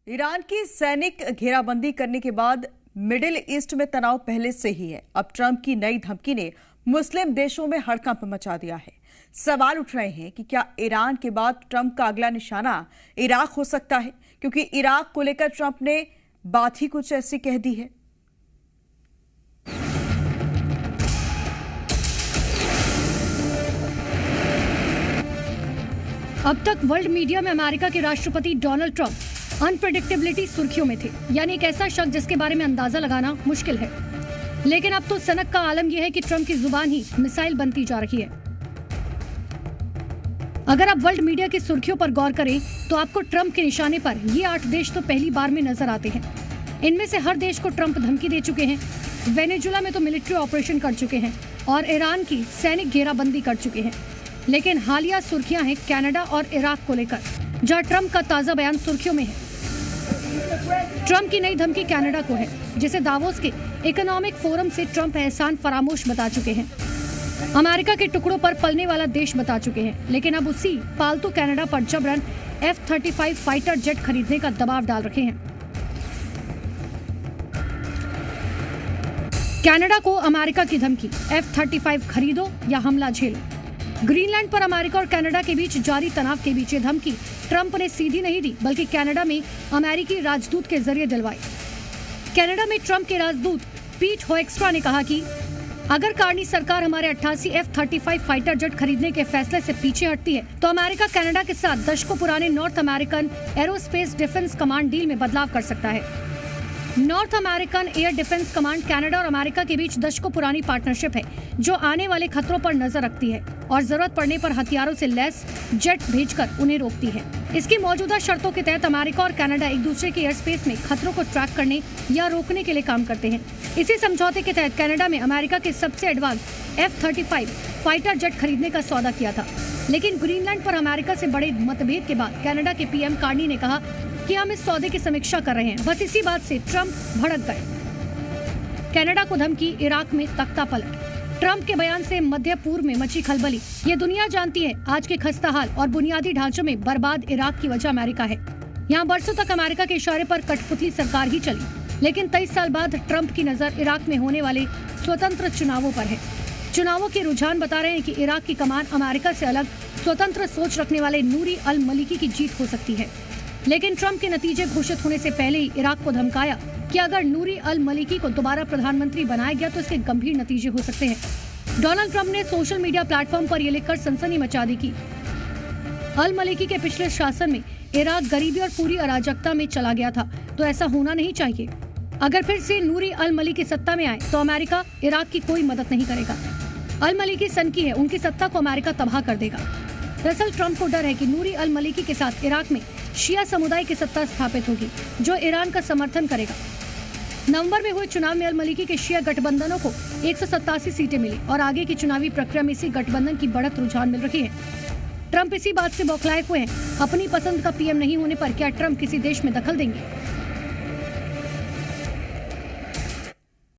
Iran की सैनिक घेराबंदी करने के बाद मिडिल ईस्ट में तनाव पहले से ही है। अब ट्रंप की नई धमकी ने मुस्लिम देशों में हड़कंप मचा दिया है। सवाल उठ रहे हैं कि क्या ईरान के बाद ट्रंप का अगला निशाना इराक हो सकता है, क्योंकि इराक को लेकर ट्रंप ने बात ही कुछ ऐसी कह दी है। अब तक वर्ल्ड मीडिया में अमेरिका के राष्ट्रपति डोनाल्ड ट्रंप अनप्रेडिक्टेबिलिटी सुर्खियों में थे, यानी एक ऐसा शख्स जिसके बारे में अंदाजा लगाना मुश्किल है। लेकिन अब तो सनक का आलम यह है कि ट्रंप की जुबान ही मिसाइल बनती जा रही है। अगर आप वर्ल्ड मीडिया की सुर्खियों पर गौर करें तो आपको ट्रंप के निशाने पर ये 8 देश तो पहली बार में नजर आते हैं। इनमें से हर देश को ट्रंप धमकी दे चुके हैं। वेनेजुला में तो मिलिट्री ऑपरेशन कर चुके हैं और ईरान की सैनिक घेराबंदी कर चुके हैं। लेकिन हालिया सुर्खियां हैं कनाडा और इराक को लेकर, जहां ट्रंप का ताजा बयान सुर्खियों में है। ट्रंप की नई धमकी कनाडा को है, जिसे दावोस के इकोनॉमिक फोरम से ट्रंप एहसान फरामोश बता चुके हैं। अमेरिका के टुकड़ों पर पलने वाला देश बता चुके हैं, लेकिन अब उसी पालतू कनाडा पर जबरन F-35 फाइटर जेट खरीदने का दबाव डाल रखे हैं। कनाडा को अमेरिका की धमकी, F-35 खरीदो या हमला झेलो। ग्रीनलैंड पर अमेरिका और कनाडा के बीच जारी तनाव के बीच ये धमकी ट्रंप ने सीधी नहीं दी, बल्कि कनाडा में अमेरिकी राजदूत के जरिए दिलवाई। कनाडा में ट्रंप के राजदूत पीट होएक्स्ट्रा ने कहा कि अगर कार्नी सरकार हमारे 88 F-35 फाइटर जेट खरीदने के फैसले से पीछे हटती है तो अमेरिका कनाडा के साथ दशकों पुराने north American aerospace defence command deal में बदलाव कर सकता है। North American air defence command Canada और अमेरिका के बीच दशकों पुरानी पार्टनरशिप है, जो आने वाले खतरों पर नजर रखती है और जरूरत पड़ने पर हथियारों से लैस जेट भेजकर उन्हें रोकती है। इसकी मौजूदा शर्तों के तहत अमेरिका और कनाडा एक दूसरे के एयर स्पेस में खतरों को ट्रैक करने या रोकने के लिए काम करते हैं। इसी समझौते के तहत कनाडा में अमेरिका के सबसे एडवांस F-35 फाइटर जेट खरीदने का सौदा किया था। लेकिन ग्रीनलैंड पर अमेरिका से बड़े मतभेद के बाद कनाडा के PM कार्नी ने कहा कि हम इस सौदे की समीक्षा कर रहे हैं। बस इसी बात से ट्रंप भड़क गए। कनाडा को धमकी, इराक में तख्ता पलट। ट्रंप के बयान से मध्य पूर्व में मची खलबली। ये दुनिया जानती है आज के खस्ता हाल और बुनियादी ढांचों में बर्बाद इराक की वजह अमेरिका है। यहाँ बरसों तक अमेरिका के इशारे पर कठपुतली सरकार ही चली, लेकिन 23 साल बाद ट्रंप की नजर इराक में होने वाले स्वतंत्र चुनावों पर है। चुनावों के रुझान बता रहे हैं कि इराक की कमान अमेरिका से अलग स्वतंत्र सोच रखने वाले नूरी अल मलिकी की जीत हो सकती है। लेकिन ट्रंप के नतीजे घोषित होने से पहले ही इराक को धमकाया कि अगर नूरी अल मलिकी को दोबारा प्रधानमंत्री बनाया गया तो इसके गंभीर नतीजे हो सकते हैं। डोनाल्ड ट्रंप ने सोशल मीडिया प्लेटफॉर्म पर यह लिखकर सनसनी मचा दी कि अल मलिकी के पिछले शासन में इराक गरीबी और पूरी अराजकता में चला गया था, तो ऐसा होना नहीं चाहिए। अगर फिर से नूरी अल मलिकी सत्ता में आए तो अमेरिका इराक की कोई मदद नहीं करेगा। अल मलिकी सनकी है, उनकी सत्ता को अमेरिका तबाह कर देगा। दरअसल ट्रंप को डर है कि नूरी अल मलिकी के साथ इराक में शिया समुदाय की सत्ता स्थापित होगी, जो ईरान का समर्थन करेगा। नवंबर में हुए चुनाव में अल मलिकी के शिया गठबंधनों को 187 सीटें मिली और आगे की चुनावी प्रक्रिया में इसी गठबंधन की बढ़त रुझान मिल रही है। ट्रंप इसी बात से बौखलाए हुए हैं, अपनी पसंद का PM नहीं होने पर क्या ट्रंप किसी देश में दखल देंगे?